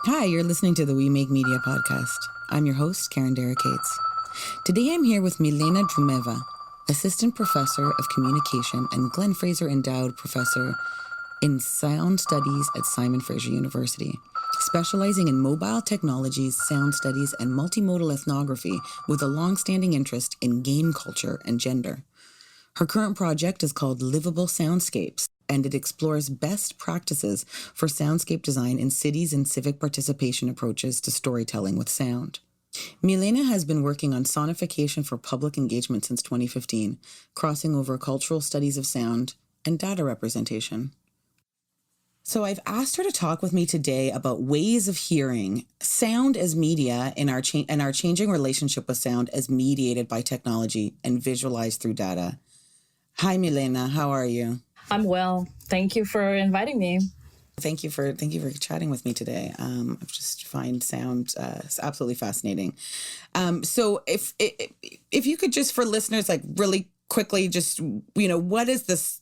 Hi, you're listening to the We Make Media podcast. I'm your host, Karen Derricates. Today I'm here with Milena Droumeva, Assistant Professor of Communication and Glenfraser Endowed Professor in Sound Studies at Simon Fraser University, specializing in mobile technologies, sound studies, and multimodal ethnography with a long-standing interest in game culture and gender. Her current project is called Livable Soundscapes, and it explores best practices for soundscape design in cities and civic participation approaches to storytelling with sound. Milena has been working on sonification for public engagement since 2015, crossing over cultural studies of sound and data representation. So I've asked her to talk with me today about ways of hearing sound as media in our changing relationship with sound as mediated by technology and visualized through data. Hi, Milena. How are you? I'm well. Thank you for inviting me. Thank you for chatting with me today. I just find sound absolutely fascinating. So if you could just, for listeners, like really quickly, just, what is this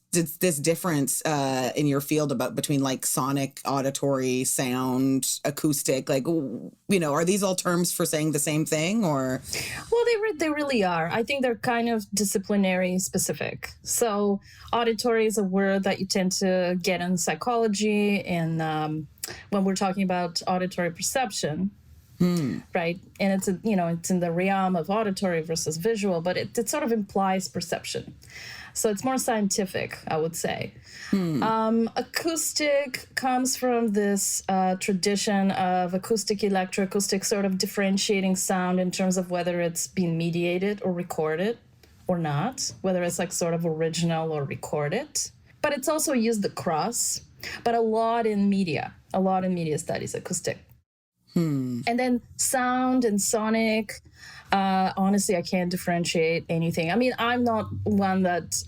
difference in your field between like sonic, auditory, sound, acoustic? Like, are these all terms for saying the same thing, or? Well, they really are. I think they're kind of disciplinary specific. So auditory is a word that you tend to get in psychology, and when we're talking about auditory perception. Right. And it's in the realm of auditory versus visual, but it sort of implies perception. So it's more scientific, I would say. Acoustic comes from this tradition of acoustic, electroacoustic, sort of differentiating sound in terms of whether it's being mediated or recorded or not, whether it's like sort of original or recorded. But it's also used across, but a lot in media studies, acoustic. And then sound and sonic, honestly, I can't differentiate anything. I mean, I'm not one that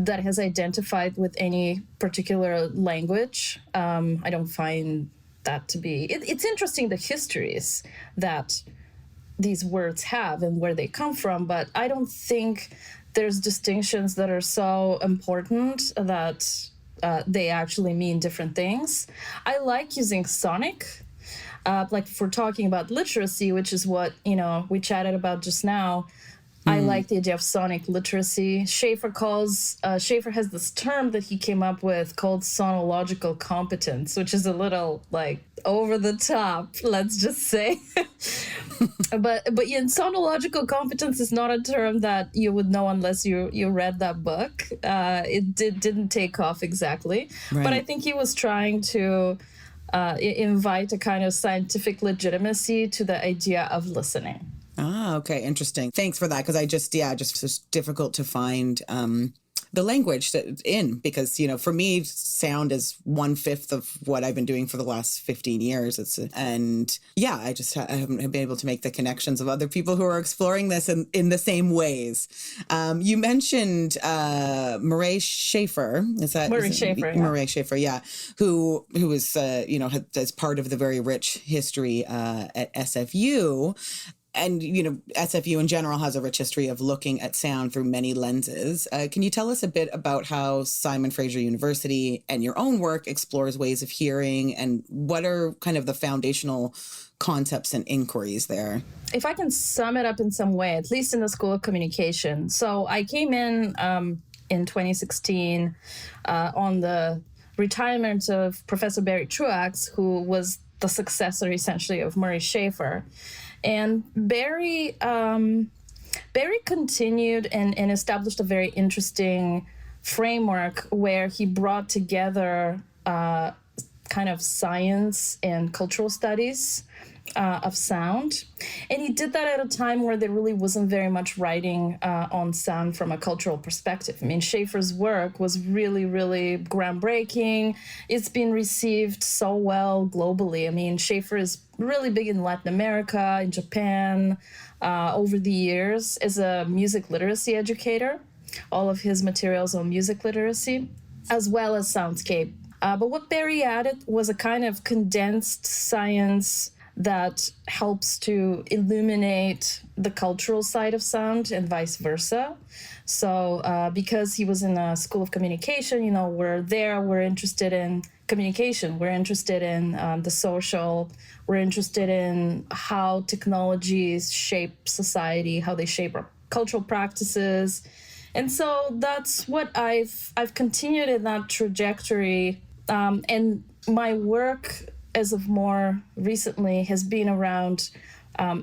has identified with any particular language. I don't find that to be... It's interesting, the histories that these words have and where they come from, but I don't think there's distinctions that are so important that they actually mean different things. I like using sonic. Like if we're talking about literacy, which is what, we chatted about just now, I like the idea of sonic literacy. Schaefer has this term that he came up with called sonological competence, which is a little like over the top, let's just say. But sonological competence is not a term that you would know unless you read that book. It didn't take off exactly. Right. But I think he was trying to invite a kind of scientific legitimacy to the idea of listening. Ah, okay. Interesting. Thanks for that. Because it's difficult to find the language because, for me, sound is 1/5 of what I've been doing for the last 15 years. I haven't been able to make the connections of other people who are exploring this in the same ways. You mentioned Murray Schaefer. Murray Schaefer, yeah. Who was, as part of the very rich history at SFU. And, SFU in general has a rich history of looking at sound through many lenses. Can you tell us a bit about how Simon Fraser University and your own work explores ways of hearing, and what are kind of the foundational concepts and inquiries there? If I can sum it up in some way, at least in the School of Communication. So I came in 2016 on the retirement of Professor Barry Truax, who was the successor essentially of Murray Schaefer. And Barry continued and established a very interesting framework where he brought together kind of science and cultural studies of sound. And he did that at a time where there really wasn't very much writing on sound from a cultural perspective. I mean, Schaefer's work was really, really groundbreaking. It's been received so well globally. I mean, Schaefer is really big in Latin America, in Japan, over the years as a music literacy educator. All of his materials on music literacy, as well as soundscape. But what Barry added was a kind of condensed science that helps to illuminate the cultural side of sound and vice versa. So because he was in a School of Communication, we're interested in communication. We're interested in the social. We're interested in how technologies shape society, how they shape our cultural practices. And so that's what I've continued in that trajectory. And my work as of more recently has been around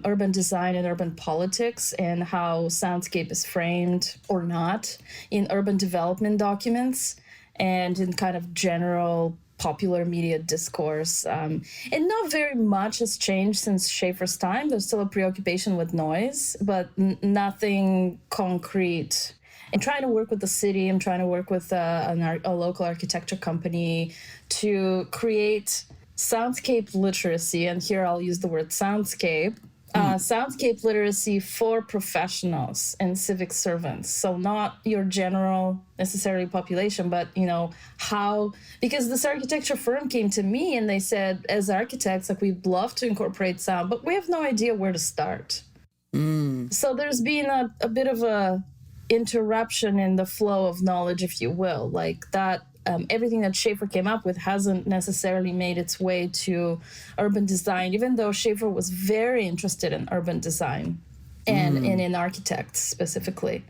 urban design and urban politics and how soundscape is framed or not in urban development documents and in kind of general popular media discourse. And not very much has changed since Schaeffer's time. There's still a preoccupation with noise, but nothing concrete. I'm trying to work with the city. I'm trying to work with a local architecture company to create soundscape literacy, and here I'll use the word soundscape, soundscape literacy for professionals and civic servants. So not your general necessarily population, but, how, because this architecture firm came to me and they said, as architects, like, we'd love to incorporate sound, but we have no idea where to start. So there's been a bit of a interruption in the flow of knowledge, if you will, like that. Everything that Schaeffer came up with hasn't necessarily made its way to urban design, even though Schaeffer was very interested in urban design and in architects specifically.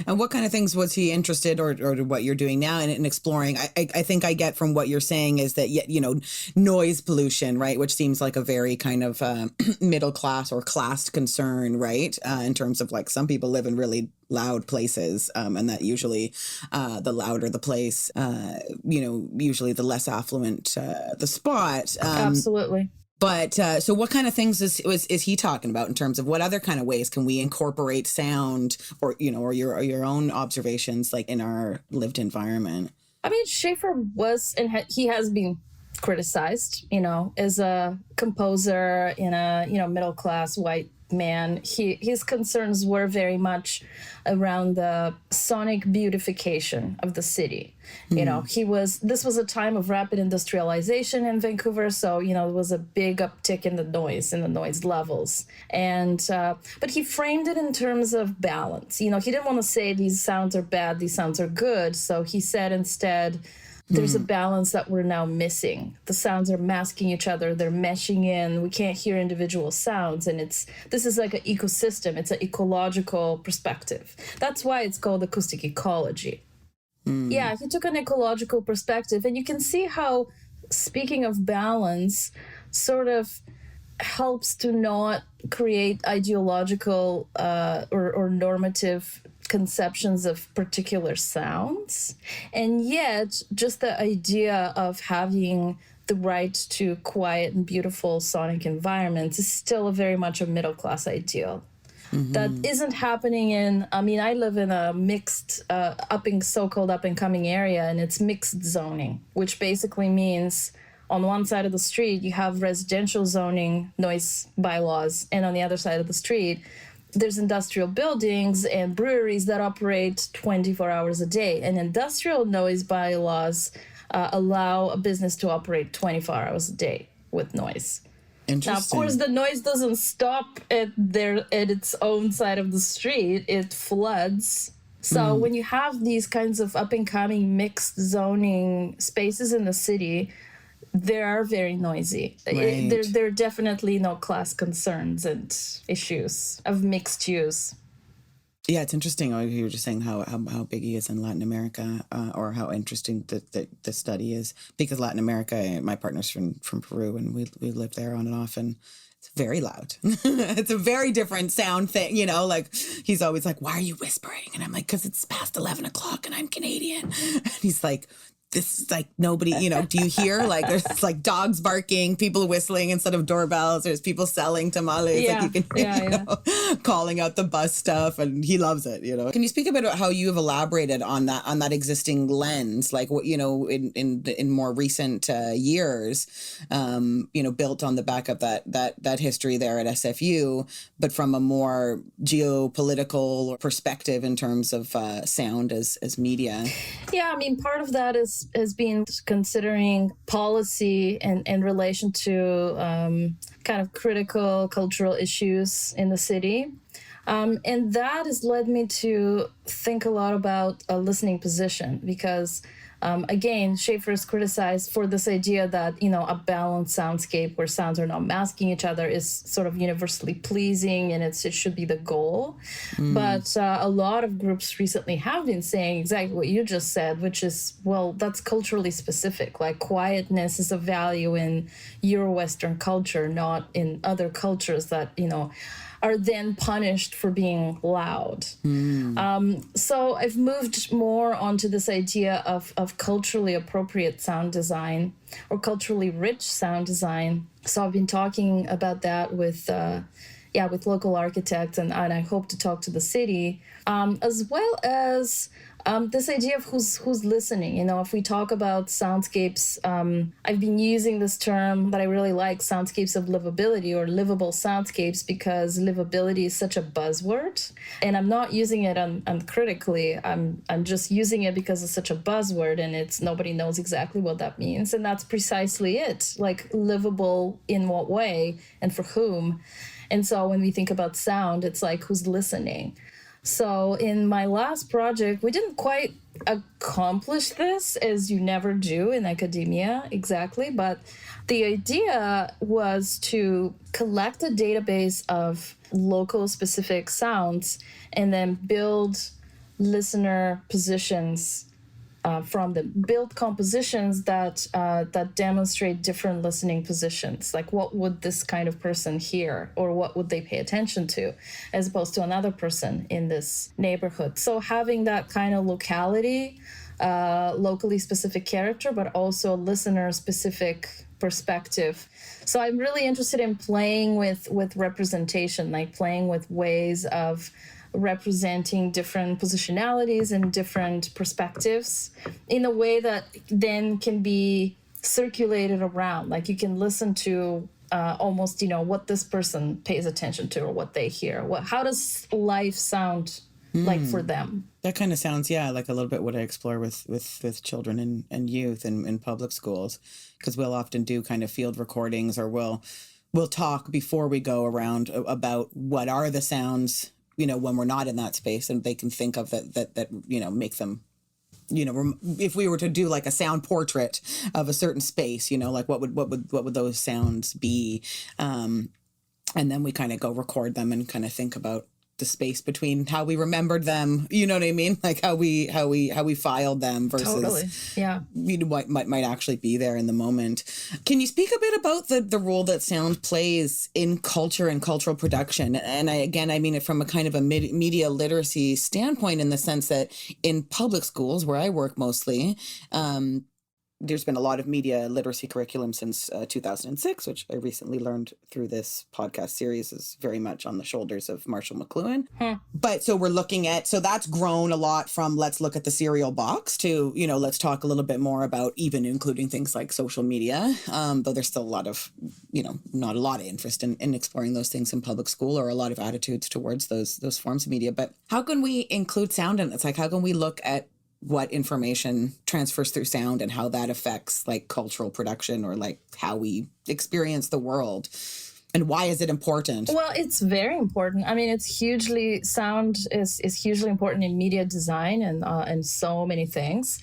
And what kind of things was he interested, or what you're doing now in exploring? I think I get from what you're saying is that, noise pollution, right, which seems like a very kind of middle class or classed concern, right, in terms of like some people live in really loud places, and that usually the louder the place, usually the less affluent the spot. Absolutely. But so what kind of things is he talking about in terms of what other kind of ways can we incorporate sound or your own observations like in our lived environment? I mean, Schaeffer was, and he has been criticized, as a composer in a, middle class white man. His concerns were very much around the sonic beautification of the city. This was a time of rapid industrialization in Vancouver, so there was a big uptick in the noise levels, and but he framed it in terms of balance. He didn't want to say these sounds are bad, these sounds are good, so he said instead, there's a balance that we're now missing. The sounds are masking each other. They're meshing in. We can't hear individual sounds. And this is like an ecosystem. It's an ecological perspective. That's why it's called acoustic ecology. Yeah, he took an ecological perspective. And you can see how, speaking of balance, sort of helps to not create ideological or normative conceptions of particular sounds, and yet just the idea of having the right to quiet and beautiful sonic environments is still very much a middle class ideal. That isn't happening I live in a mixed so-called up and coming area, and it's mixed zoning, which basically means on one side of the street you have residential zoning noise bylaws, and on the other side of the street there's industrial buildings and breweries that operate 24 hours a day. And industrial noise bylaws allow a business to operate 24 hours a day with noise. Interesting. Now, of course, the noise doesn't stop at its own side of the street. It floods. So when you have these kinds of up-and-coming mixed zoning spaces in the city, they are very noisy. Right. There are definitely no class concerns and issues of mixed use. Yeah, it's interesting. You were just saying how big he is in Latin America, or how interesting the study is, because Latin America, my partner's from Peru, and we lived there on and off, and it's very loud. It's a very different sound thing, like he's always like, why are you whispering? And I'm like, because it's past 11 o'clock and I'm Canadian. And he's like, this is like nobody, do you hear like there's like dogs barking, people whistling instead of doorbells, there's people selling tamales, Yeah, like you can calling out the bus stuff, and he loves it, Can you speak a bit about how you have elaborated on that existing lens, like what, in more recent years, built on the back of that history there at SFU, but from a more geopolitical perspective in terms of sound as media? Yeah, part of that has been considering policy and in relation to kind of critical cultural issues in the city. And that has led me to think a lot about a listening position because, again, Schaefer is criticized for this idea that, a balanced soundscape where sounds are not masking each other is sort of universally pleasing and it should be the goal. But a lot of groups recently have been saying exactly what you just said, which is, well, that's culturally specific. Like quietness is a value in Euro-Western culture, not in other cultures that, are then punished for being loud. So I've moved more onto this idea of culturally appropriate sound design or culturally rich sound design. So I've been talking about that with local architects, and I hope to talk to the city, as well as this idea of who's listening. If we talk about soundscapes, I've been using this term that I really like, soundscapes of livability or livable soundscapes, because livability is such a buzzword. And I'm not using it uncritically. I'm just using it because it's such a buzzword and nobody knows exactly what that means. And that's precisely it. Like, livable in what way and for whom? And so when we think about sound, it's like, who's listening? So in my last project, we didn't quite accomplish this, as you never do in academia exactly, but the idea was to collect a database of local specific sounds and then build listener positions from them, build compositions that demonstrate different listening positions. Like, what would this kind of person hear, or what would they pay attention to, as opposed to another person in this neighborhood. So having that kind of locality, locally specific character, but also listener-specific perspective. So I'm really interested in playing with representation, like playing with ways of representing different positionalities and different perspectives in a way that then can be circulated around. Like, you can listen to almost, what this person pays attention to or what they hear. How does life sound like for them? That kind of sounds, like a little bit what I explore with children and youth in public schools, because we'll often do kind of field recordings, or we'll talk before we go around about what are the sounds, when we're not in that space, and they can think of that make them, if we were to do like a sound portrait of a certain space, like what would those sounds be? And then we kind of go record them and kind of think about the space between how we remembered them, you know what I mean? Like how we filed them versus what might actually be there in the moment. Can you speak a bit about the role that sound plays in culture and cultural production? And I mean it from a kind of a media literacy standpoint, in the sense that in public schools, where I work mostly, there's been a lot of media literacy curriculum since 2006, which I recently learned through this podcast series is very much on the shoulders of Marshall McLuhan. But so we're looking at, so that's grown a lot from let's look at the cereal box to, let's talk a little bit more about even including things like social media, though there's still a lot of, not a lot of interest in exploring those things in public school, or a lot of attitudes towards those forms of media. But how can we include sound in it? It's like, how can we look at what information transfers through sound and how that affects like cultural production, or like how we experience the world, and why is it important? Well, it's very important. I mean, sound is hugely important in media design and so many things.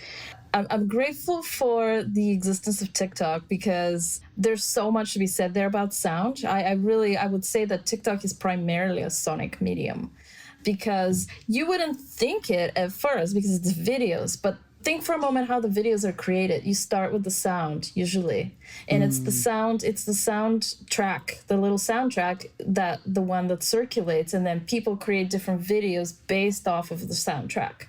I'm grateful for the existence of TikTok, because there's so much to be said there about sound. I would say that TikTok is primarily a sonic medium, because you wouldn't think it at first because it's videos, but think for a moment how the videos are created. You start with the sound usually, and it's the soundtrack, the little soundtrack, the one that circulates, and then people create different videos based off of the soundtrack.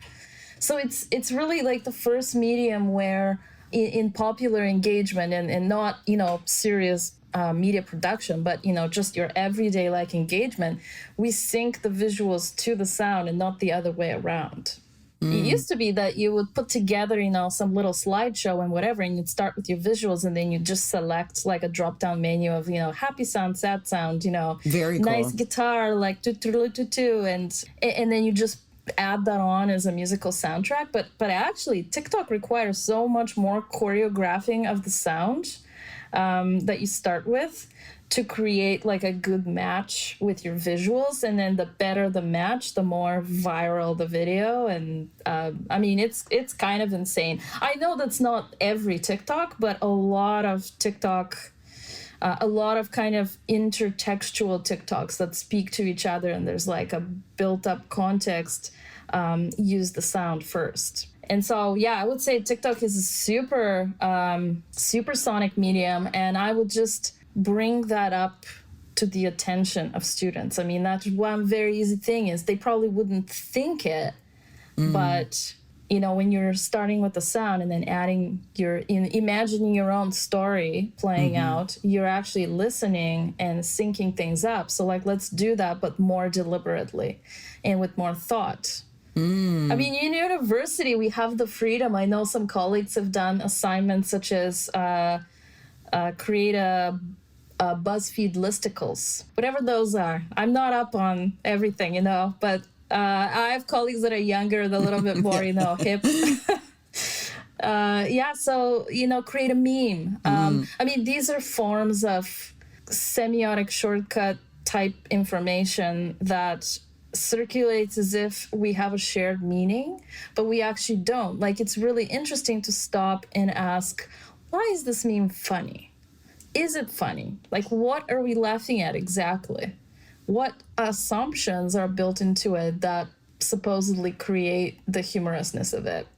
So it's really like the first medium where in popular engagement and not, serious media production, but just your everyday engagement, we sync the visuals to the sound and not the other way around. It used to be that you would put together some little slideshow and whatever, and you'd start with your visuals, and then you just select like a drop down menu of happy sound, sad sound, very cool, nice guitar, like and then you just add that on as a musical soundtrack. But actually TikTok requires so much more choreographing of the sound that you start with, to create like a good match with your visuals, and then the better the match, the more viral the video. And I mean, it's kind of insane. I know that's not every TikTok, but a lot of TikTok, a lot of kind of intertextual TikToks that speak to each other, and there's like a built-up context, use the sound first. And so, yeah, I would say TikTok is a super, super sonic medium, and I would just bring that up to the attention of students. I mean, that's one very easy thing is they probably wouldn't think it, but you know, when you're starting with the sound and then imagining your own story playing out, you're actually listening and syncing things up. So like, let's do that, but more deliberately and with more thought. I mean, in university, we have the freedom. I know some colleagues have done assignments such as create a BuzzFeed listicles, whatever those are. I'm not up on everything, you know, but I have colleagues that are younger, a little bit more, you know, hip. So, you know, create a meme. I mean, these are forms of semiotic shortcut type information that circulates as if we have a shared meaning, but we actually don't. Like, it's really interesting to stop and ask, why is this meme funny? Is it funny? Like, what are we laughing at exactly? What assumptions are built into it that supposedly create the humorousness of it?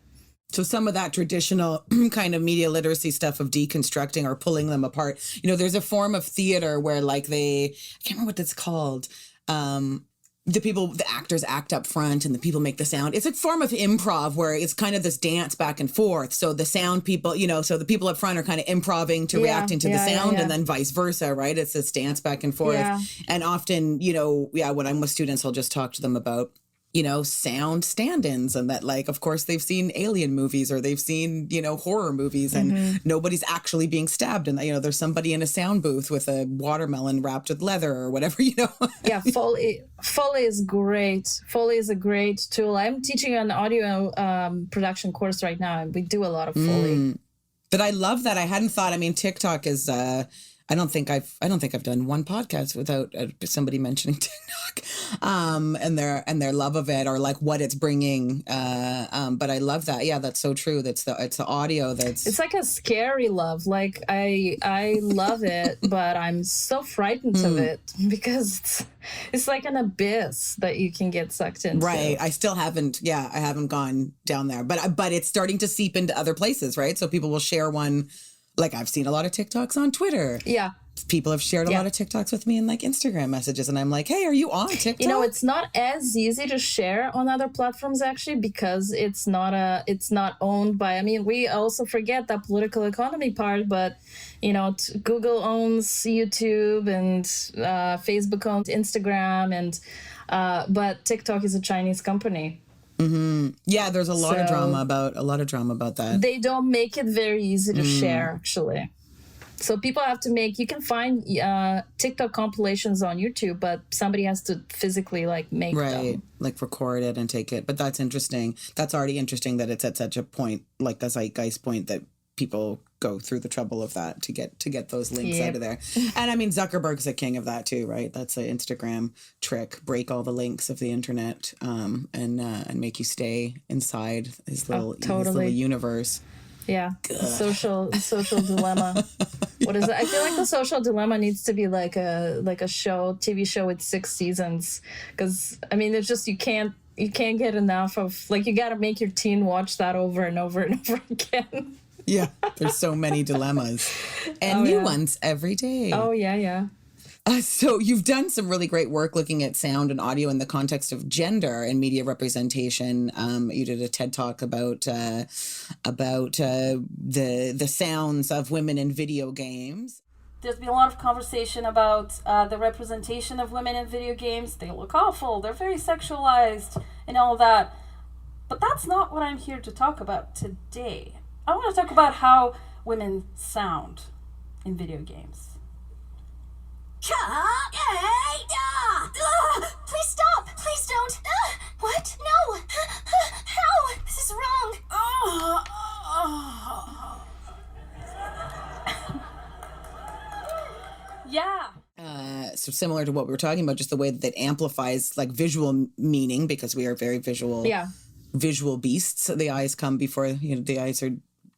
So some of that traditional kind of media literacy stuff of deconstructing or pulling them apart, you know, there's a form of theater where like I can't remember what it's called. The actors act up front and the people make the sound. It's a form of improv where it's kind of this dance back and forth. So the sound people, you know, so the people up front are kind of improving to reacting to the sound and then vice versa, right? It's this dance back and forth. Yeah. And often, you know, when I'm with students, I'll just talk to them about, you know, sound stand-ins, and that, like, of course, they've seen alien movies or they've seen, you know, horror movies, and nobody's actually being stabbed. And, you know, there's somebody in a sound booth with a watermelon wrapped with leather or whatever, you know. Yeah, Foley is great. Foley is a great tool. I'm teaching an audio production course right now, and we do a lot of Foley. But I love that. I hadn't thought. I mean, TikTok is. I don't think I've done one podcast without somebody mentioning TikTok, and their love of it, or like what it's bringing. But I love that. Yeah, that's so true. It's the audio that's. It's like a scary love. Like I love it, but I'm so frightened of it because it's like an abyss that you can get sucked into. Right. I still haven't. Yeah, I haven't gone down there, but it's starting to seep into other places, right? So people will share one. Like, I've seen a lot of TikToks on Twitter. Yeah. People have shared a lot of TikToks with me in like Instagram messages. And I'm like, hey, are you on TikTok? You know, it's not as easy to share on other platforms, actually, because it's not owned by, I mean, we also forget that political economy part, but, you know, Google owns YouTube and Facebook owns Instagram, and but TikTok is a Chinese company. Yeah, there's a lot of drama about that. They don't make it very easy to share, actually. So people have to you can find TikTok compilations on YouTube, but somebody has to physically like make them. Like record it and take it. But that's interesting. That's already interesting that it's at such a point, like the zeitgeist point, that people go through the trouble of that to get those links out of there. And I mean, Zuckerberg's the king of that too, right? That's an Instagram trick: break all the links of the internet, and make you stay inside his little universe. Yeah, social dilemma. What is it? I feel like the social dilemma needs to be like a TV show with 6 seasons, because I mean, there's just you can't get enough of, like, you got to make your teen watch that over and over and over again. Yeah, there's so many dilemmas and new ones every day. Oh, yeah. So you've done some really great work looking at sound and audio in the context of gender and media representation. You did a TED Talk about the sounds of women in video games. There's been a lot of conversation about the representation of women in video games. They look awful. They're very sexualized and all that. But that's not what I'm here to talk about today. I want to talk about how women sound in video games. Please stop! Please don't! What? No! How? This is wrong! Yeah, similar to what we were talking about, just the way that it amplifies like visual meaning, because we are very visual beasts. The eyes come before, the eyes are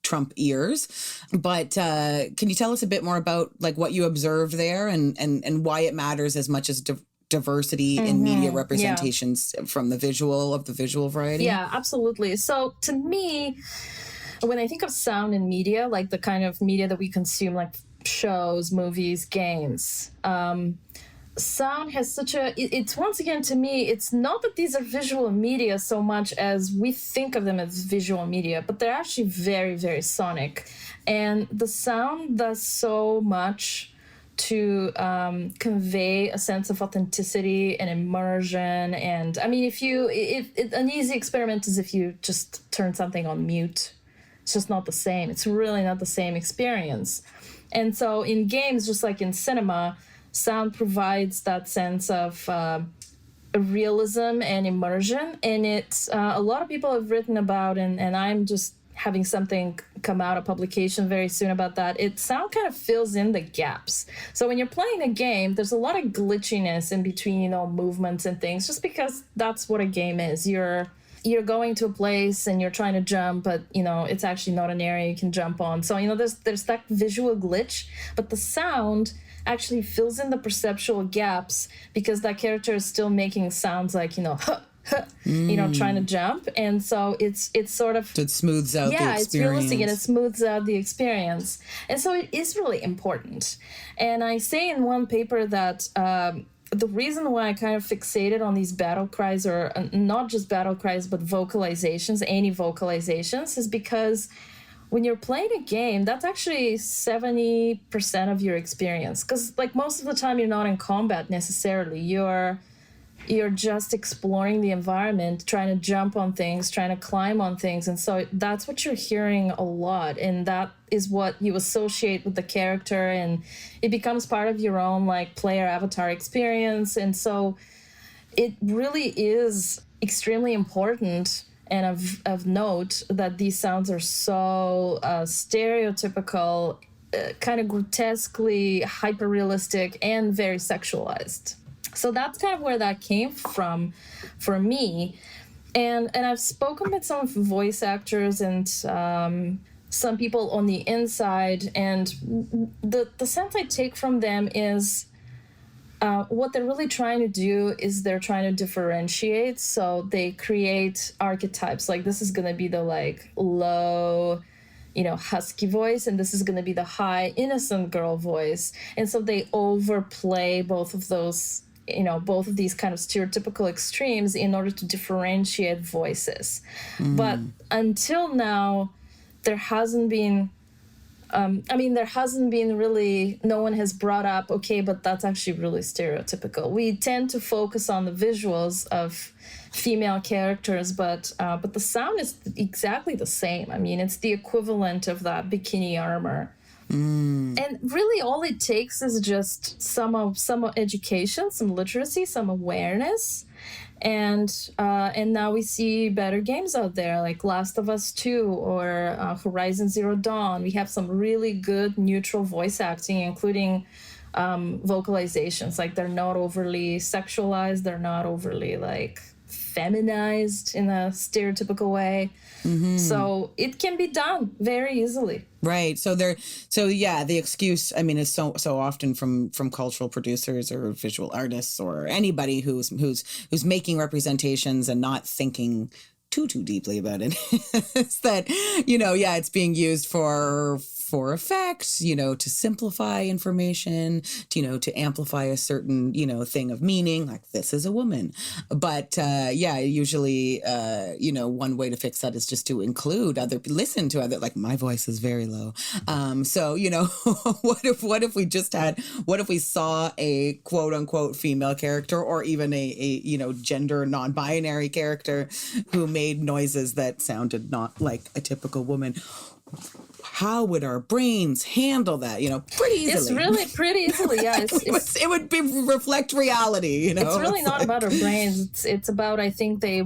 trump ears. But can you tell us a bit more about like what you observed there and why it matters as much as diversity in media representations from the visual variety? Yeah, absolutely. So to me, when I think of sound in media, like the kind of media that we consume, like shows, movies, games, sound has such it's once again, to me, it's not that these are visual media so much as we think of them as visual media, but they're actually very, very sonic. And the sound does so much to convey a sense of authenticity and immersion. And I mean, an easy experiment is if you just turn something on mute. It's just not the same. It's really not the same experience. And so in games, just like in cinema, sound provides that sense of realism and immersion. And it's a lot of people have written about, and I'm just having something come out, a publication very soon about that. Sound kind of fills in the gaps. So when you're playing a game, there's a lot of glitchiness in between, movements and things, just because that's what a game is. You're going to a place and you're trying to jump, but it's actually not an area you can jump on. So there's that visual glitch, but the sound actually fills in the perceptual gaps because that character is still making sounds like trying to jump. And so it's sort of, it smooths out the experience. It's realistic and it smooths out the experience. And so it is really important. And I say in one paper that the reason why I kind of fixated on these battle cries, or not just battle cries, but vocalizations, any vocalizations, is because when you're playing a game, that's actually 70% of your experience. Because like most of the time, you're not in combat necessarily. You're just exploring the environment, trying to jump on things, trying to climb on things. And so that's what you're hearing a lot. And that is what you associate with the character. And it becomes part of your own like player avatar experience. And so it really is extremely important and of note that these sounds are so stereotypical, kind of grotesquely hyper-realistic and very sexualized. So that's kind of where that came from for me. And I've spoken with some voice actors and some people on the inside, and the sense I take from them is what they're really trying to do is they're trying to differentiate. So they create archetypes, like this is going to be the like low, husky voice, and this is going to be the high, innocent girl voice. And so they overplay both of those, both of these kind of stereotypical extremes in order to differentiate voices. But until now, there hasn't been really, no one has brought up, okay, but that's actually really stereotypical. We tend to focus on the visuals of female characters, but the sound is exactly the same. I mean, it's the equivalent of that bikini armor. And really all it takes is just some education, some literacy, some awareness. And now we see better games out there, like Last of Us 2 or Horizon Zero Dawn. We have some really good neutral voice acting, including vocalizations. Like they're not overly sexualized, they're not overly like feminized in a stereotypical way. So it can be done very easily. Right. So the excuse, I mean, is so often from cultural producers or visual artists or anybody who's making representations and not thinking too deeply about it. It's that, it's being used for effect, to simplify information, to amplify a certain, thing of meaning, like this is a woman. But usually, one way to fix that is just to listen to other, like my voice is very low. So, what if we saw a quote unquote female character or even a gender non-binary character who made noises that sounded not like a typical woman? how would our brains handle that? Pretty easily. It's really pretty easily. Yeah, it would reflect reality. It's really not about our brains. It's about, I think they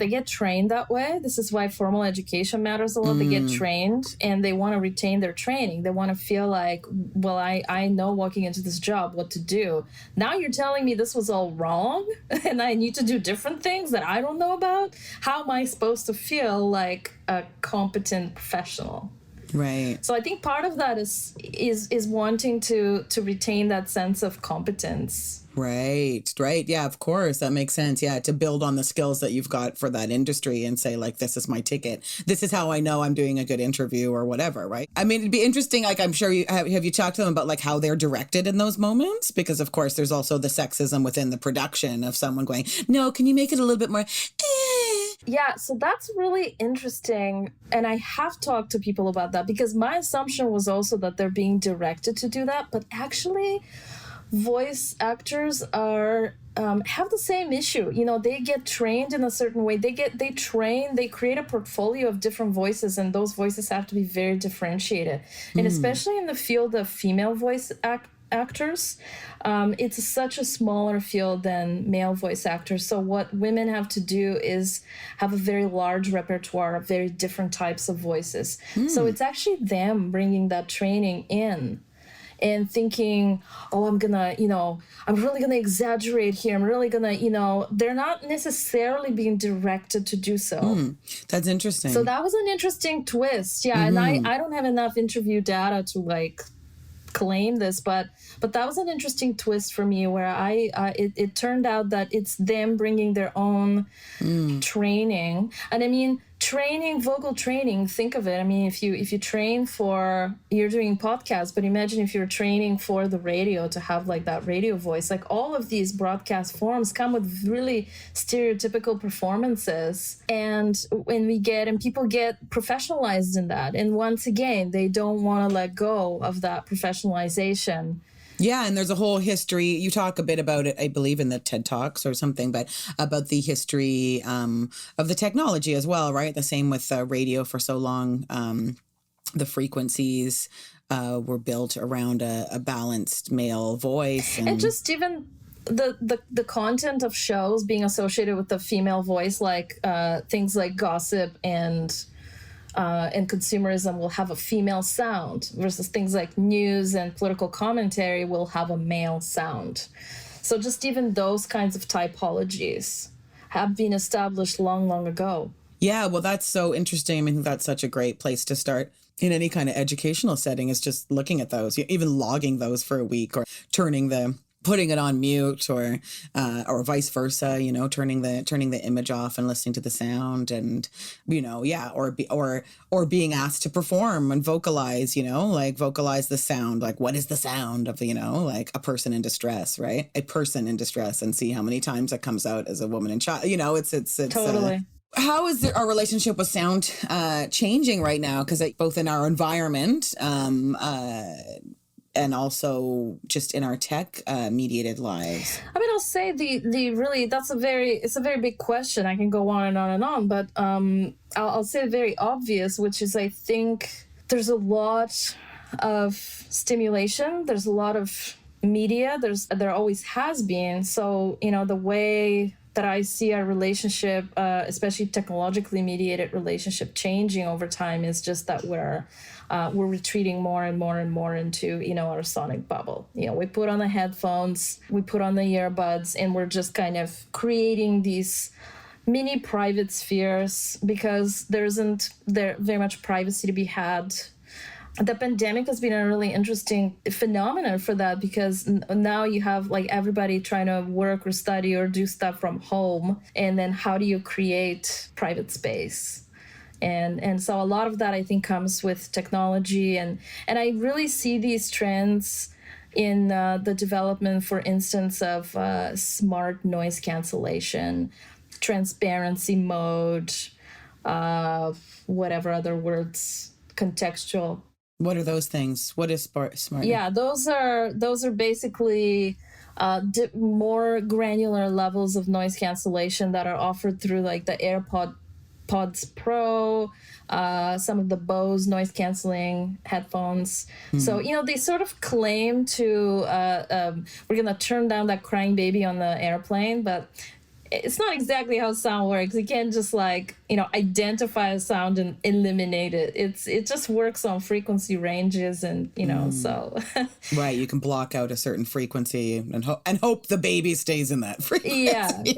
get trained that way. This is why formal education matters a lot. They get trained and they want to retain their training. They want to feel like, well, I know walking into this job what to do. Now you're telling me this was all wrong and I need to do different things that I don't know about. How am I supposed to feel like a competent professional? Right. So I think part of that is wanting to retain that sense of competence. Right. Yeah, of course. That makes sense. Yeah, to build on the skills that you've got for that industry and say, like, this is my ticket. This is how I know I'm doing a good interview or whatever, right? I mean, it'd be interesting, like, I'm sure have you talked to them about, like, how they're directed in those moments? Because, of course, there's also the sexism within the production of someone going, no, can you make it a little bit more... Yeah, so that's really interesting. And I have talked to people about that because my assumption was also that they're being directed to do that. But actually, voice actors are have the same issue. They get trained in a certain way. They create a portfolio of different voices, and those voices have to be very differentiated. And especially in the field of female voice actors, it's such a smaller field than male voice actors. So what women have to do is have a very large repertoire of very different types of voices. So it's actually them bringing that training in and thinking, oh, I'm really gonna exaggerate here. I'm really gonna, they're not necessarily being directed to do so. That's interesting. So that was an interesting twist. Yeah. And I don't have enough interview data to claim this, but that was an interesting twist for me where it turned out that it's them bringing their own training. And I mean, vocal training, think of it. I mean, if you train you're doing podcasts, but imagine if you're training for the radio to have like that radio voice. Like all of these broadcast forms come with really stereotypical performances, and people get professionalized in that. And once again, they don't want to let go of that professionalization. Yeah, and there's a whole history. You talk a bit about it, I believe, in the TED Talks or something, but about the history of the technology as well, right? The same with radio for so long. The frequencies were built around a balanced male voice. And just even the content of shows being associated with the female voice, like things like gossip and consumerism will have a female sound versus things like news and political commentary will have a male sound. So just even those kinds of typologies have been established long, long ago. Yeah, well, that's so interesting. I mean, that's such a great place to start in any kind of educational setting, is just looking at those, even logging those for a week, or putting it on mute, or vice versa, turning the image off and listening to the sound, and or being asked to perform and vocalize, vocalize the sound, like what is the sound of like a person in distress, right? A person in distress, and see how many times it comes out as a woman and child. It's totally. How is our relationship with sound changing right now? Because both in our environment, and also just in our tech mediated lives. I mean, I'll say it's a very big question. I can go on and on and on, but I'll say very obvious, which is I think there's a lot of stimulation. There's a lot of media. There always has been. So, the way that I see our relationship, especially technologically mediated relationship, changing over time is just that we're retreating more and more and more into, our sonic bubble. We put on the headphones, we put on the earbuds, and we're just kind of creating these mini private spheres because there isn't very much privacy to be had. The pandemic has been a really interesting phenomenon for that, because now you have like everybody trying to work or study or do stuff from home. And then how do you create private space? And so a lot of that, I think, comes with technology. And I really see these trends in the development, for instance, of smart noise cancellation, transparency mode, whatever other words, contextual. What are those things? What is smart? Yeah, those are basically more granular levels of noise cancellation that are offered through like the AirPod Pods Pro, some of the Bose noise canceling headphones. So, they sort of claim to, we're going to turn down that crying baby on the airplane, but it's not exactly how sound works. You can't just identify a sound and eliminate it. It just works on frequency ranges and, so. Right. You can block out a certain frequency and hope the baby stays in that frequency.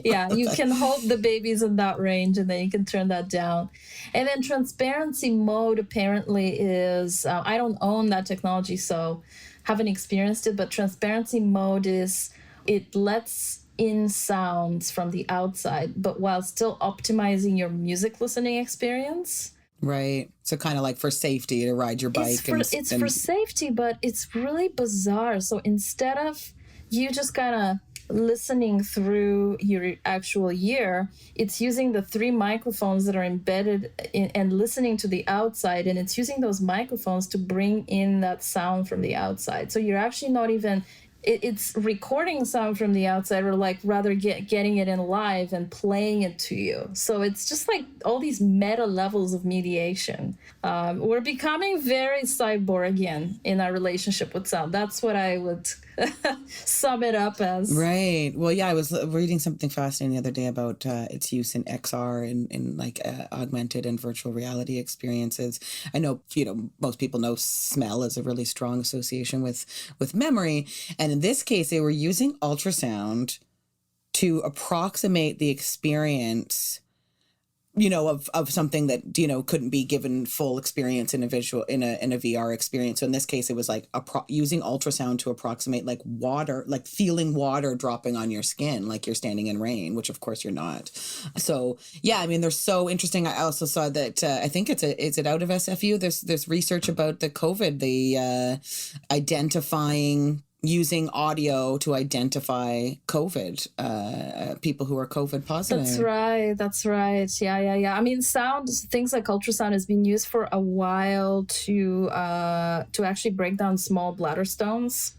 Yeah. You can hope the baby's in that range and then you can turn that down. And then transparency mode apparently is, I don't own that technology, so haven't experienced it, but transparency mode is, it lets in sounds from the outside, but while still optimizing your music listening experience. Right. So kind of like for safety to ride your bike. It's for safety, but it's really bizarre. So instead of you just kind of listening through your actual ear, it's using the 3 microphones that are embedded in and listening to the outside, and it's using those microphones to bring in that sound from the outside. So you're actually not even it's recording sound from the outside, or like rather getting it in live and playing it to you. So it's just like all these meta levels of mediation. We're becoming very cyborgian in our relationship with sound. That's what I would sum it up as. Right. Well, yeah, I was reading something fascinating the other day about its use in XR in like augmented and virtual reality experiences. I know, most people know smell is a really strong association with memory. And in this case, they were using ultrasound to approximate the experience, of something that, couldn't be given full experience in a VR experience. So in this case, it was like using ultrasound to approximate like water, like feeling water dropping on your skin, like you're standing in rain, which of course you're not. So yeah, I mean, they're so interesting. I also saw that, I think is it out of SFU? There's research about the COVID, the identifying, using audio to identify COVID, people who are COVID positive. That's right. Yeah. I mean, sound, things like ultrasound has been used for a while to actually break down small bladder stones,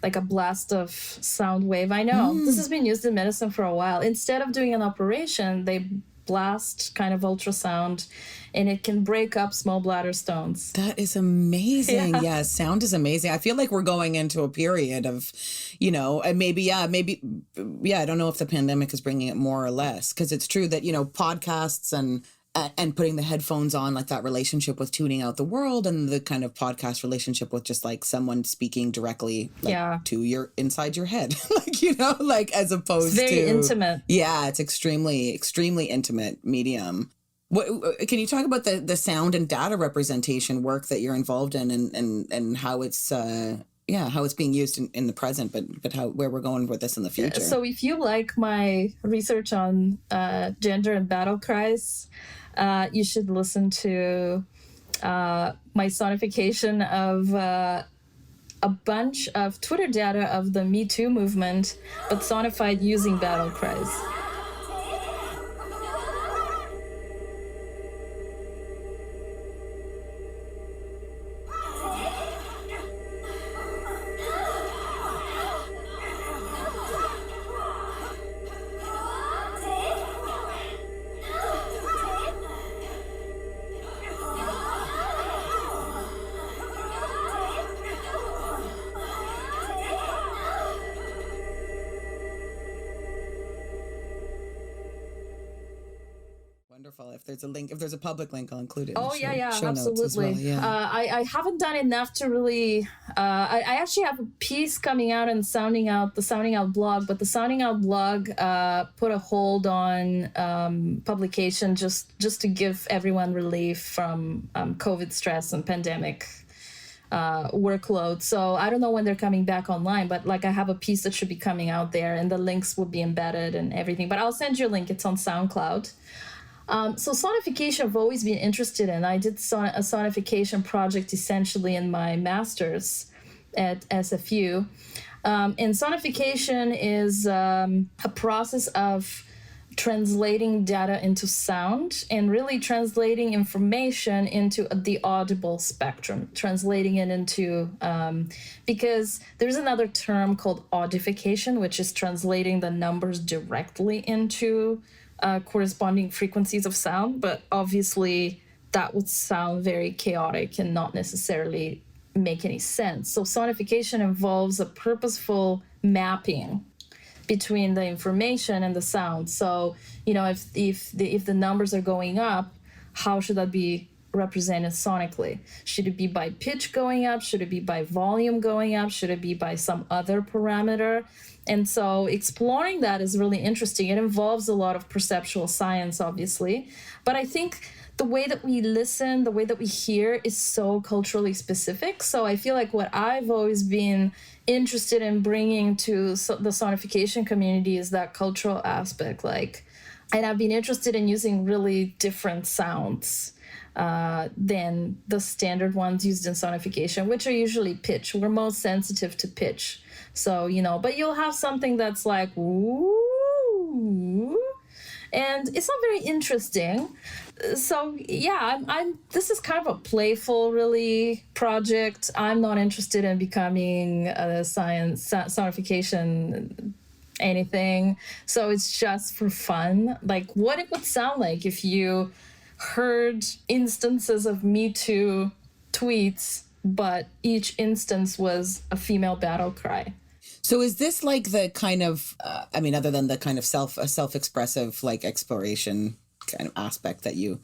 like a blast of sound wave. I know this has been used in medicine for a while. Instead of doing an operation, they blast kind of ultrasound, and it can break up small bladder stones. That is amazing. Yeah, sound is amazing. I feel like we're going into a period of, and maybe, I don't know if the pandemic is bringing it more or less, because it's true that, podcasts and putting the headphones on, like that relationship with tuning out the world, and the kind of podcast relationship with just like someone speaking directly to your inside your head, as opposed to it's very intimate. Yeah, it's extremely, extremely intimate medium. Can you talk about the sound and data representation work that you're involved in, and how it's how it's being used in the present, but where we're going with this in the future? So if you like my research on gender and battle cries, you should listen to my sonification of a bunch of Twitter data of the Me Too movement, but sonified using battle cries. Wonderful. If there's a public link, I'll include it. Oh, yeah, absolutely. Well. Yeah. I haven't done enough to really. I actually have a piece coming out on the Sounding Out blog, but the Sounding Out blog put a hold on publication just to give everyone relief from COVID stress and pandemic workload. So I don't know when they're coming back online, but like I have a piece that should be coming out there, and the links will be embedded and everything. But I'll send you a link. It's on SoundCloud. So sonification I've always been interested in. I did a sonification project essentially in my master's at SFU. And sonification is a process of translating data into sound and really translating information into the audible spectrum, translating it into, because there's another term called audification, which is translating the numbers directly into corresponding frequencies of sound, but obviously that would sound very chaotic and not necessarily make any sense. So sonification involves a purposeful mapping between the information and the sound. So, if the numbers are going up, how should that be represented sonically? Should it be by pitch going up? Should it be by volume going up? Should it be by some other parameter? And so exploring that is really interesting. It involves a lot of perceptual science, obviously. But I think the way that we listen, the way that we hear is so culturally specific. So I feel like what I've always been interested in bringing to the sonification community is that cultural aspect. And I've been interested in using really different sounds than the standard ones used in sonification, which are usually pitch. We're most sensitive to pitch. So, but you'll have something that's like, ooh, and it's not very interesting. So yeah, this is kind of a playful, really, project. I'm not interested in becoming a sonification anything. So it's just for fun. Like what it would sound like if you heard instances of Me Too tweets, but each instance was a female battle cry. So is this like the kind of, other than the kind of self-expressive like exploration kind of aspect that you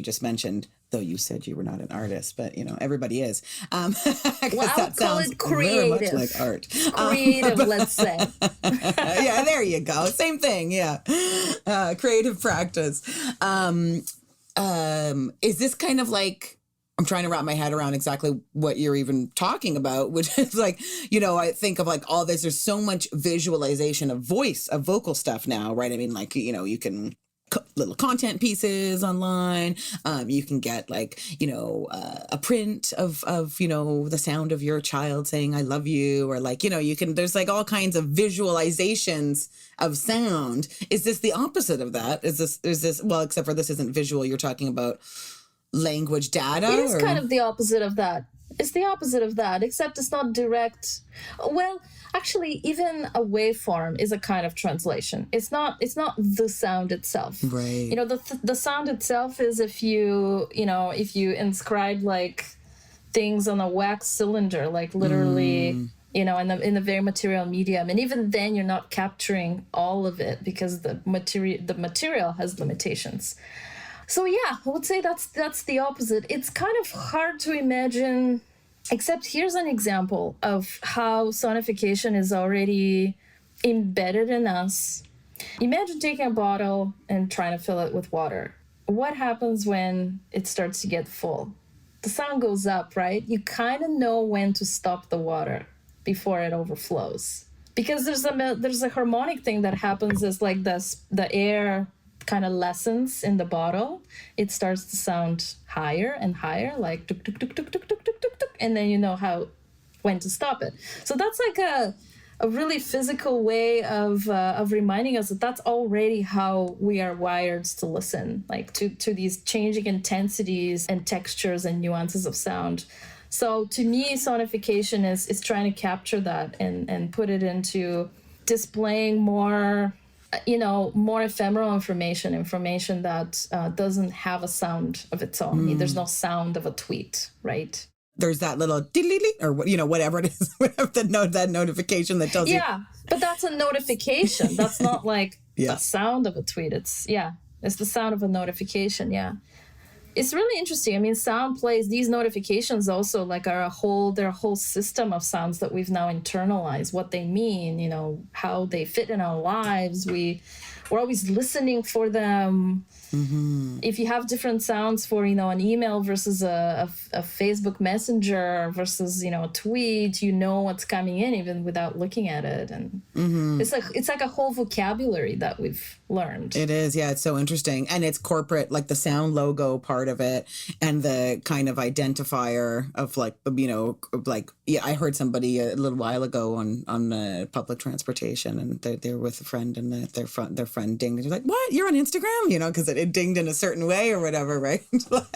just mentioned, though you said you were not an artist, but everybody is. Well, that call sounds it creative. very much like art. Creative, let's say. Yeah, there you go. Same thing. Yeah, creative practice. Is this kind of like? I'm trying to wrap my head around exactly what you're even talking about, which is like, I think of like all this, there's so much visualization of vocal stuff now, right? I mean, like, you can little content pieces online. You can get like, a print of, the sound of your child saying, I love you, or like, there's like all kinds of visualizations of sound. Is this the opposite of that? Is this, well, except for this isn't visual, you're talking about language data? It is kind of the opposite of that. It's the opposite of that, except it's not direct. Well, actually, even a waveform is a kind of translation. It's not the sound itself. Right. The sound itself is if you inscribe like things on a wax cylinder, like literally, in the very material medium. And even then you're not capturing all of it because the material has limitations. So yeah, I would say that's the opposite. It's kind of hard to imagine, except here's an example of how sonification is already embedded in us. Imagine taking a bottle and trying to fill it with water. What happens when it starts to get full? The sound goes up, right? You kind of know when to stop the water before it overflows. Because there's a harmonic thing that happens as like the air kind of lessens in the bottle. It starts to sound higher and higher, like tuk tuk tuk tuk tuk tuk tuk tuk tuk, and then you know when to stop it. So that's like a really physical way of reminding us that that's already how we are wired to listen, like to these changing intensities and textures and nuances of sound. So to me, sonification is trying to capture that and put it into displaying more ephemeral information that doesn't have a sound of its own. There's no sound of a tweet, right? There's that little or whatever it is, that notification that tells you. Yeah, but that's a notification. That's not like the sound of a tweet. It's the sound of a notification. Yeah. It's really interesting. I mean, sound plays, these notifications also like they're a whole system of sounds that we've now internalized, what they mean, how they fit in our lives. We're always listening for them. Mm-hmm. If you have different sounds for, an email versus a Facebook Messenger versus, a tweet, what's coming in even without looking at it. And it's like a whole vocabulary that we've learned. It is. Yeah. It's so interesting. And it's corporate, like the sound logo part of it and the kind of identifier of like, I heard somebody a little while ago on public transportation and they're with a friend and their friend dinged. They're like, what? You're on Instagram? Because it it dinged in a certain way or whatever, right?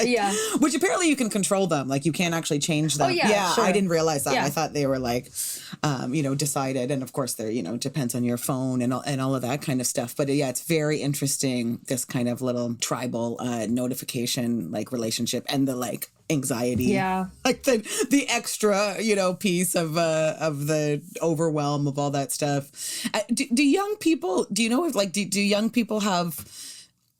Yeah. Which apparently you can control them. Like you can't actually change them. Oh, yeah, sure. I didn't realize that. Yeah. I thought they were like, decided. And of course they're, depends on your phone and all of that kind of stuff. But yeah, it's very interesting, this kind of little tribal notification like relationship and the like anxiety. Yeah. Like the extra, piece of the overwhelm of all that stuff. Do young people, do you know if like, do young people have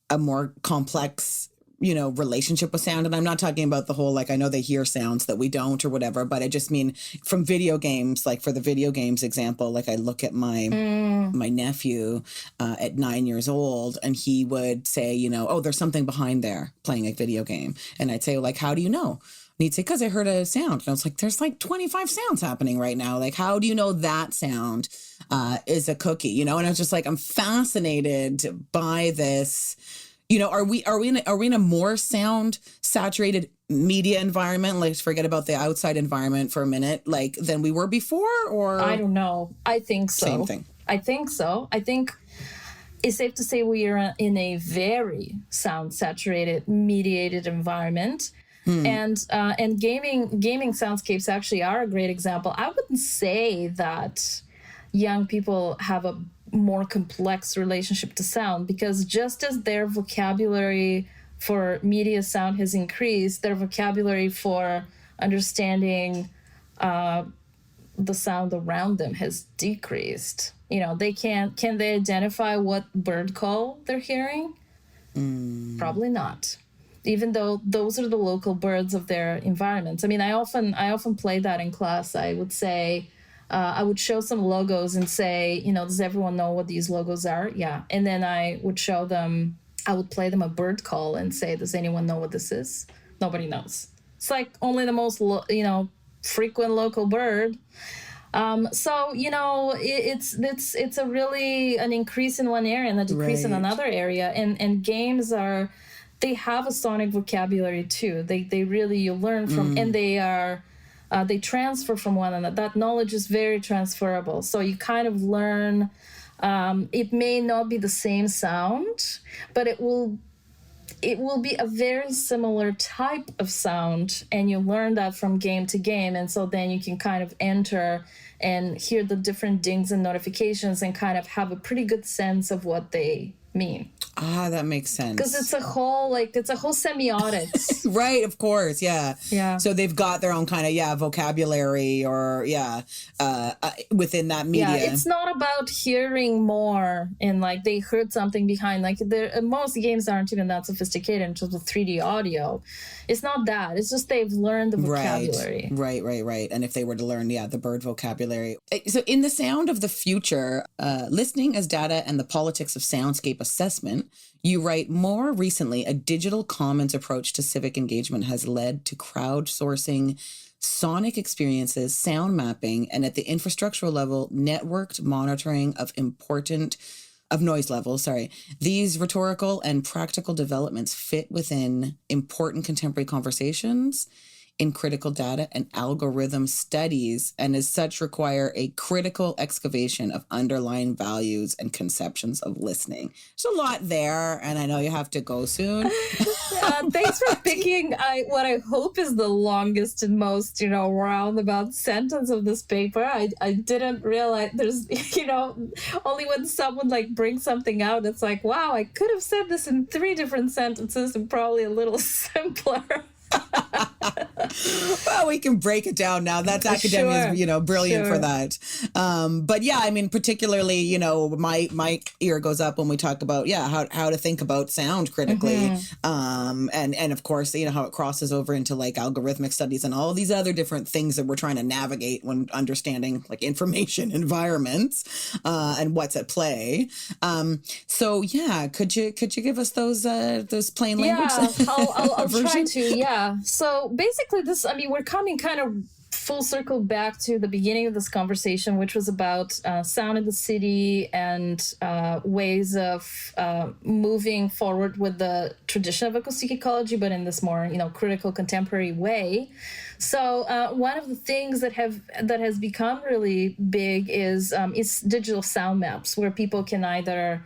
a more complex, relationship with sound? And I'm not talking about the whole, like, I know they hear sounds that we don't or whatever, but I just mean from video games, like for the video games example, like I look at my nephew at 9 years old and he would say, oh, there's something behind there playing a video game. And I'd say, like, how do you know? And he'd say, because I heard a sound. And I was like, there's like 25 sounds happening right now. Like, how do you know that sound is a cookie? And I was just like, I'm fascinated by this. Are we in a more sound saturated media environment? Let's forget about the outside environment for a minute, like than we were before, or I don't know. I think so. Same thing. I think so. I think it's safe to say we are in a very sound saturated, mediated environment. And gaming soundscapes actually are a great example. I wouldn't say that young people have a more complex relationship to sound, because just as their vocabulary for media sound has increased, their vocabulary for understanding the sound around them has decreased. Can they identify what bird call they're hearing? Probably not, even though those are the local birds of their environments. I mean, I often play that in class. I would say, I would show some logos and say, does everyone know what these logos are? Yeah. And then I would play them a bird call and say, does anyone know what this is? Nobody knows. It's like only the most, frequent local bird. So, it's a really an increase in one area and a decrease in another area. And games they have a sonic vocabulary too. They really, you learn from, and they transfer from one another. That knowledge is very transferable. So you kind of learn, it may not be the same sound, but it will be a very similar type of sound. And you learn that from game to game. And so then you can kind of enter and hear the different dings and notifications and kind of have a pretty good sense of what they mean. That makes sense. Because it's a whole semiotics. Right, of course, yeah. Yeah. So they've got their own kind of, vocabulary or, within that media. Yeah, it's not about hearing more and, like, they heard something behind. Like, most games aren't even that sophisticated in terms of 3D audio. It's not that. It's just they've learned the vocabulary. Right. And if they were to learn, the bird vocabulary. So in The Sound of the Future, Listening as Data and the Politics of Soundscape Assessment, you write, more recently, a digital commons approach to civic engagement has led to crowdsourcing sonic experiences, sound mapping, and at the infrastructural level, networked monitoring of noise levels. These rhetorical and practical developments fit within important contemporary conversations in critical data and algorithm studies, and as such require a critical excavation of underlying values and conceptions of listening. There's a lot there, and I know you have to go soon. Thanks for picking what I hope is the longest and most, roundabout sentence of this paper. I didn't realize there's, only when someone brings something out, it's like, wow, I could have said this in 3 different sentences and probably a little simpler. Well, we can break it down now. That's academia is, brilliant for that. But yeah, I mean, particularly, my ear goes up when we talk about, how to think about sound critically. And of course, how it crosses over into algorithmic studies and all these other different things that we're trying to navigate when understanding information environments and what's at play. So yeah, could you give us those plain language? Yeah, I'll try to. Yeah. So basically we're coming kind of full circle back to the beginning of this conversation, which was about sound in the city and ways of moving forward with the tradition of acoustic ecology, but in this more, critical contemporary way. So one of the things that has become really big is digital sound maps, where people can either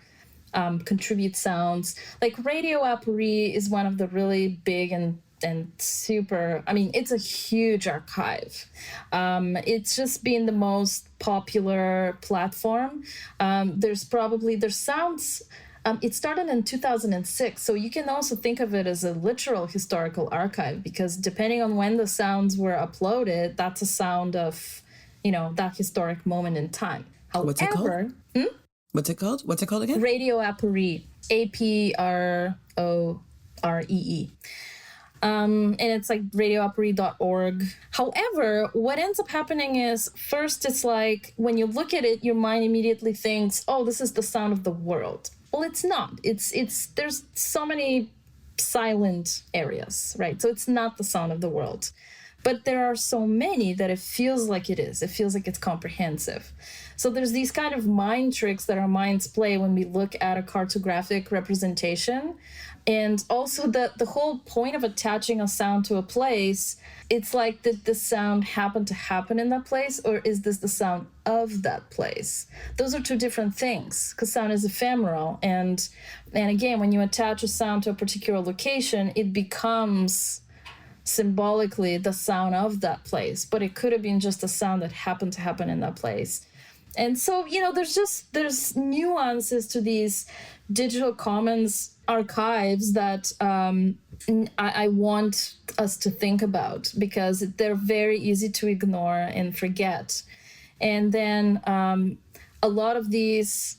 contribute sounds. Like Radio Appareil is one of the really big and super, I mean, it's a huge archive. It's just been the most popular platform. There's sounds. It started in 2006, so you can also think of it as a literal historical archive, because depending on when the sounds were uploaded, that's a sound of, that historic moment in time. However, what's it called? What's it called? What's it called again? Radio Appareil, APROREE. And it's like radioappareil.org. However, what ends up happening is, first, it's like when you look at it, your mind immediately thinks, oh, this is the sound of the world. Well, it's not. There's so many silent areas, right? So it's not the sound of the world. But there are so many that it feels like it is. It feels like it's comprehensive. So there's these kind of mind tricks that our minds play when we look at a cartographic representation. And also the whole point of attaching a sound to a place, it's like, did the sound happen to happen in that place, or is this the sound of that place? Those are two different things, because sound is ephemeral. And again, when you attach a sound to a particular location, it becomes symbolically the sound of that place, but it could have been just a sound that happened to happen in that place. And so, there's nuances to these digital commons archives that I want us to think about, because they're very easy to ignore and forget. And then a lot of these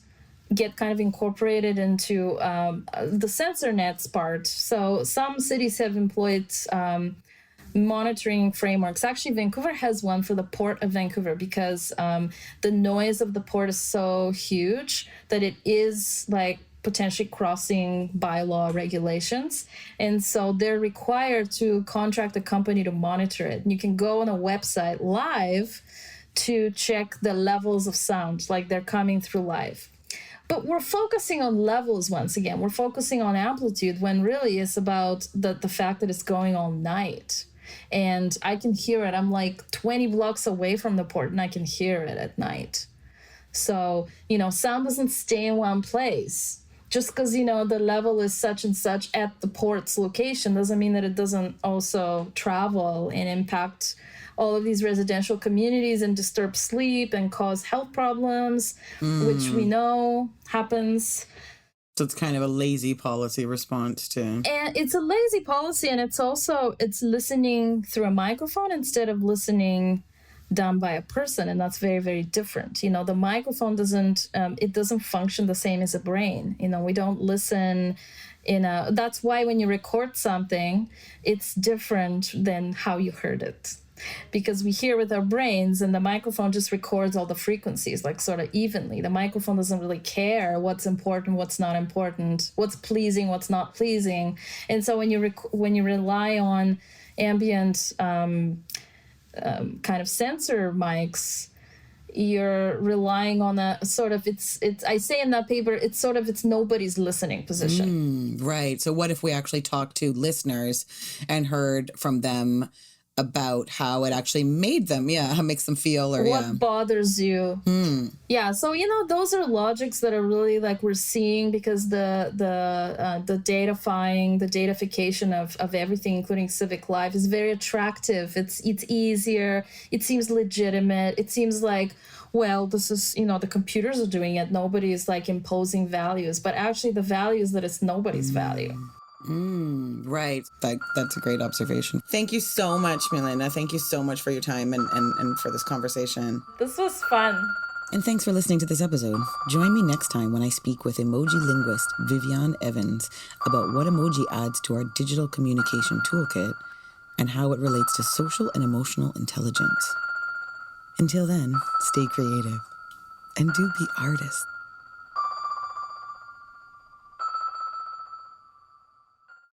get kind of incorporated into the sensor nets part. So some cities have employed monitoring frameworks. Actually, Vancouver has one for the Port of Vancouver, because the noise of the port is so huge that it is like potentially crossing bylaw regulations. And so they're required to contract a company to monitor it. And you can go on a website live to check the levels of sound, like they're coming through live. But we're focusing on levels once again. We're focusing on amplitude, when really it's about the fact that it's going all night. And I can hear it. I'm like 20 blocks away from the port, and I can hear it at night. So, sound doesn't stay in one place. Just because, the level is such and such at the port's location doesn't mean that it doesn't also travel and impact all of these residential communities and disturb sleep and cause health problems, which we know happens. So it's kind of a lazy policy response to... And it's a lazy policy, and it's listening through a microphone instead of listening done by a person, and that's very, very different. The microphone doesn't function the same as a brain. We don't listen that's why when you record something, it's different than how you heard it. Because we hear with our brains, and the microphone just records all the frequencies, like sort of evenly. The microphone doesn't really care what's important, what's not important, what's pleasing, what's not pleasing. And so when you rely on ambient kind of sensor mics, you're relying on a sort of, it's I say in that paper, it's nobody's listening position. Right. So what if we actually talked to listeners and heard from them about how it actually made them, how it makes them feel, or what bothers you. Yeah, so those are logics that are really like we're seeing, because the datafication of everything, including civic life, is very attractive. It's easier. It seems legitimate. It seems like, well, this is, the computers are doing it. Nobody is like imposing values, but actually the value is that it's nobody's value. Right. That's a great observation. Thank you so much, Milena. Thank you so much for your time and for this conversation. This was fun. And thanks for listening to this episode. Join me next time when I speak with emoji linguist Vivian Evans about what emoji adds to our digital communication toolkit and how it relates to social and emotional intelligence. Until then, stay creative and do be artists.